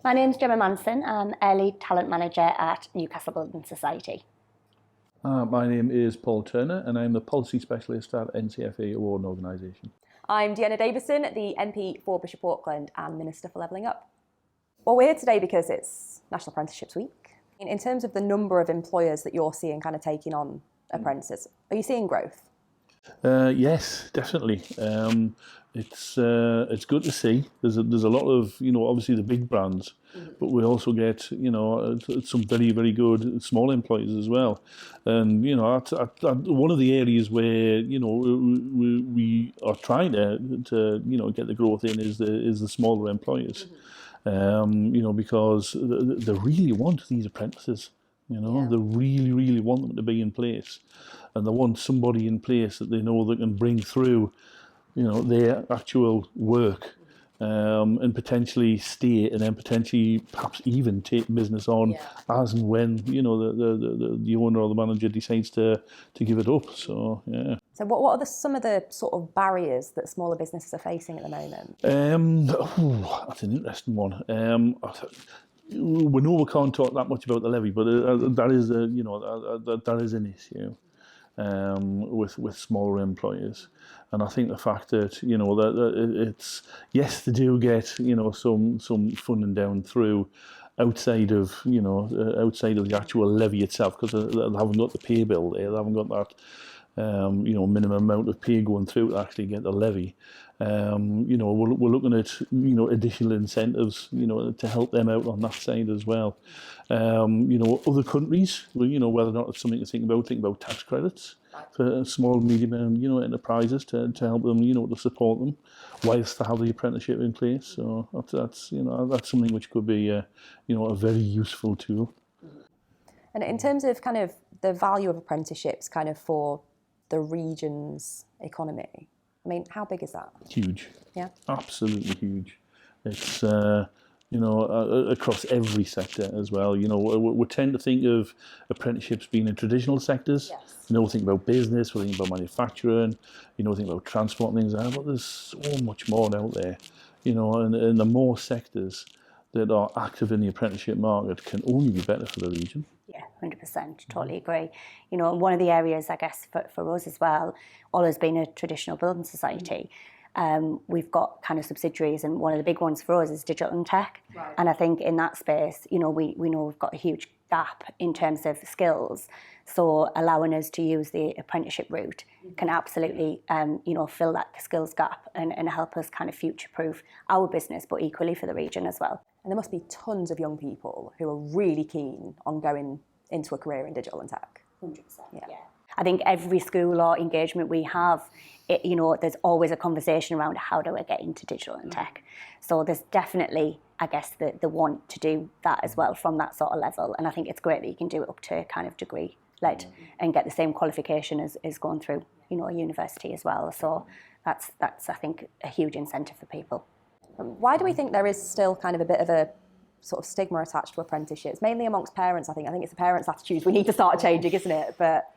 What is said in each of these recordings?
My name's Gemma Manson. I'm Early Talent Manager at Newcastle Building Society. My name is Paul Turner and I'm the Policy Specialist at NCFA Award Organisation. I'm Dehenna Davison, the MP for Bishop Auckland and Minister for Levelling Up. Well, we're here today because it's National Apprenticeships Week. In terms of the number of employers that you're seeing kind of taking on apprentices, are you seeing growth? Yes, definitely. It's good to see. There's a lot of, obviously the big brands, but we also get, some very, very good small employers as well. And, that's one of the areas where, we are trying to get the growth in is the smaller employers. Because they really want these apprentices. They really, really want them to be in place, and they want somebody in place that they know that can bring through, their actual work, and potentially stay, and then potentially perhaps even take business on as and when the owner or the manager decides to give it up. So yeah. So what are some of the sort of barriers that smaller businesses are facing at the moment? That's an interesting one. We know we can't talk that much about the levy, but that is that is an issue with smaller employers, and I think the fact that that it's, yes, they do get some funding down through outside of the actual levy itself, because they haven't got the pay bill there, they haven't got that minimum amount of pay going through to actually get the levy. We're looking at additional incentives to help them out on that side as well. Other countries, whether or not it's something to think about tax credits for small, medium, enterprises to help them, to support them whilst they have the apprenticeship in place. So that's something which could be a very useful tool. And in terms of kind of the value of apprenticeships kind of for the region's economy, I mean, how big is that? Huge. Yeah. Absolutely huge. It's across every sector as well. We tend to think of apprenticeships being in traditional sectors. Yes. We think about business, we think about manufacturing, think about transport and things like that, but there's so much more out there. And the more sectors that are active in the apprenticeship market can only be better for the region. Yeah, 100%, totally agree. One of the areas, I guess, for us as well, always been a traditional building society. We've got kind of subsidiaries, and one of the big ones for us is digital and tech. Right. And I think in that space, we know we've got a huge gap in terms of skills. So allowing us to use the apprenticeship route can absolutely, fill that skills gap and help us kind of future-proof our business, but equally for the region as well. And there must be tons of young people who are really keen on going into a career in digital and tech. 100%. Yeah. I think every school or engagement we have, there's always a conversation around how do I get into digital and tech. So there's definitely, I guess, the want to do that as well from that sort of level. And I think it's great that you can do it up to kind of degree-led and get the same qualification as going through, a university as well. So that's I think, a huge incentive for people. Why do we think there is still kind of a bit of a sort of stigma attached to apprenticeships, mainly amongst parents? I think it's the parents' attitudes we need to start changing, isn't it? But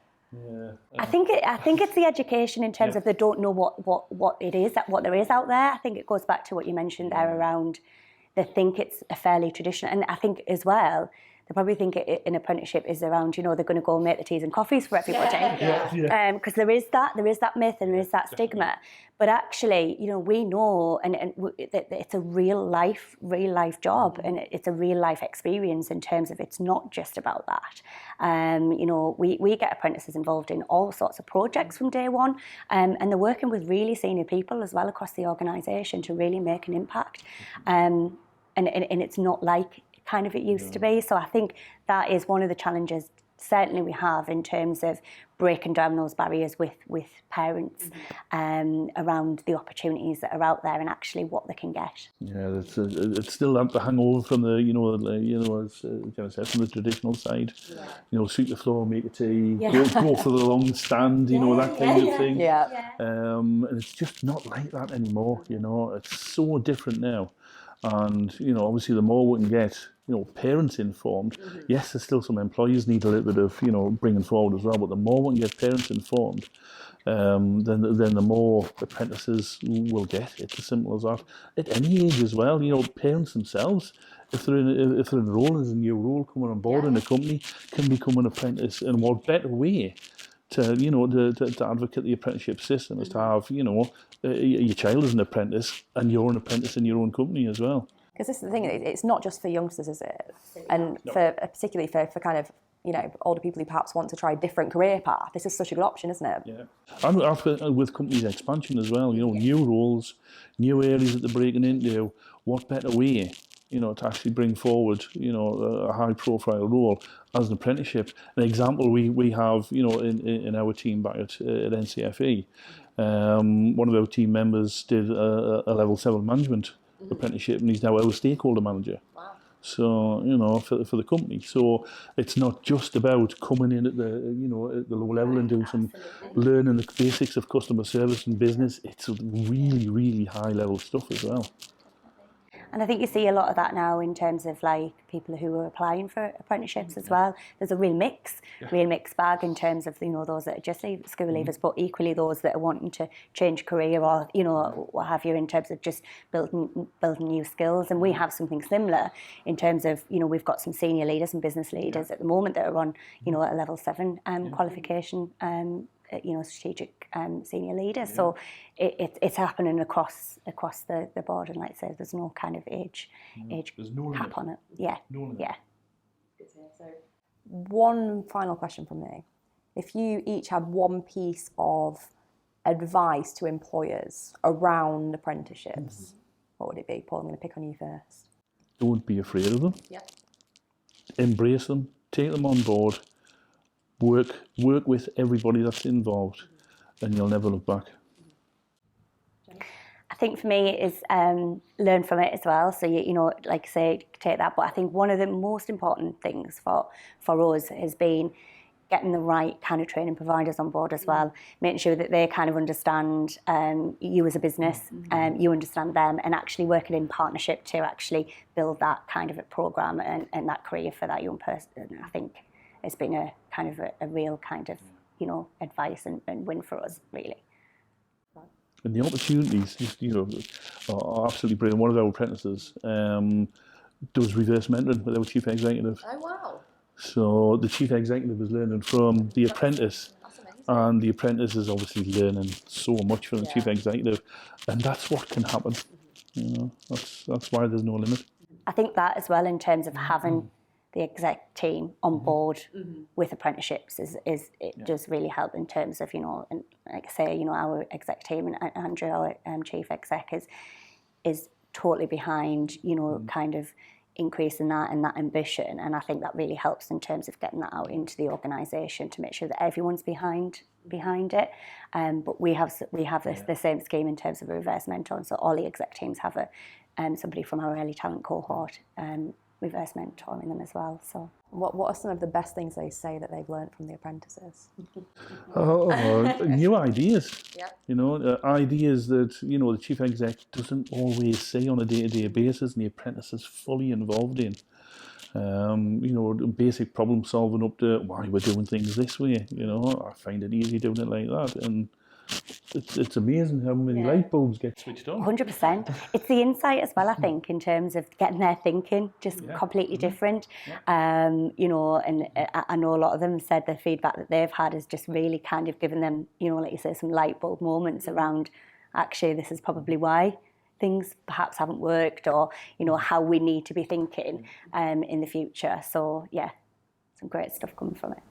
I think it's the education in terms of they don't know what it is, what there is out there. I think it goes back to what you mentioned there around they think it's a fairly traditional, and I think as well they probably think an apprenticeship is around, they're going to go and make the teas and coffees for everybody. Because there is that myth and there is that stigma. But actually, we know and that it's a real life job, and it's a real life experience in terms of it's not just about that. We get apprentices involved in all sorts of projects from day one, and they're working with really senior people as well across the organisation to really make an impact. And it's not like kind of it used to be. So I think that is one of the challenges certainly we have in terms of breaking down those barriers with parents around the opportunities that are out there and actually what they can get. Yeah, it's still the hangover from the as from the traditional side. Sweep the floor, make a tea, go for the long stand, that kind of thing. And it's just not like that anymore. It's so different now. And, obviously the more we can get, parents informed, yes, there's still some employees need a little bit of, bringing forward as well, but the more we can get parents informed, then the more apprentices we'll get. It's as simple as that. At any age as well, parents themselves, if they're enrolled as a new role coming on board in a company, can become an apprentice. And what better way to advocate the apprenticeship system is to have your child as an apprentice and you're an apprentice in your own company as well. Because this is the thing, it's not just for youngsters, is it? And particularly for kind of older people who perhaps want to try a different career path, this is such a good option, isn't it? Yeah, and with companies' expansion as well, new roles, new areas that they're breaking into. What better way, to actually bring forward, a high-profile role as an apprenticeship? An example we have, in our team back at NCFE, one of our team members did a level 7 management apprenticeship, and he's now our stakeholder manager. Wow. So for the company, so it's not just about coming in at the at the low level and doing some learning the basics of customer service and business. It's really, really high level stuff as well. And I think you see a lot of that now in terms of like people who are applying for apprenticeships as well. There's a real mixed bag in terms of those that are just school leavers, but equally those that are wanting to change career or what have you, in terms of just building new skills. And we have something similar in terms of we've got some senior leaders and business leaders at the moment that are on a level 7 qualification. Strategic senior leaders. So it's happening across the board, and like I said, there's no kind of age cap on it. Yeah. Yeah. So one final question from me. If you each had one piece of advice to employers around apprenticeships, what would it be? Paul, I'm going to pick on you first. Don't be afraid of them. Yep. Embrace them. Take them on board. Work with everybody that's involved, and you'll never look back. I think for me it is learn from it as well. So like I say, take that. But I think one of the most important things for us has been getting the right kind of training providers on board as well, making sure that they kind of understand you as a business, you understand them, and actually working in partnership to actually build that kind of a program and that career for that young person. I think it's been a kind of a real kind of, advice and win for us, really. And the opportunities, are absolutely brilliant. One of our apprentices does reverse mentoring with our chief executive. Oh, wow. So the chief executive is learning from the apprentice, and the apprentice is obviously learning so much from the chief executive, and that's what can happen. That's why there's no limit. I think that as well, in terms of having the exec team on board with apprenticeships does really help in terms of, and like I say, our exec team and Andrew, our chief exec, is totally behind, kind of increasing that and that ambition. And I think that really helps in terms of getting that out into the organisation to make sure that everyone's behind it. But we have the same scheme in terms of a reverse mentor. So all the exec teams have somebody from our early talent cohort reverse mentoring them as well. So what are some of the best things they say that they've learned from the apprentices? New ideas. Yeah. Ideas that the chief exec doesn't always see on a day-to-day basis, and the apprentice is fully involved in. Basic problem solving up to why we're doing things this way. I find it easy doing it like that, and it's amazing how many light bulbs get switched on. 100%. It's the insight as well, I think, in terms of getting their thinking just completely different. And I know a lot of them said the feedback that they've had has just really kind of given them, like you say, some light bulb moments around, actually, this is probably why things perhaps haven't worked, or, how we need to be thinking in the future. So, yeah, some great stuff coming from it.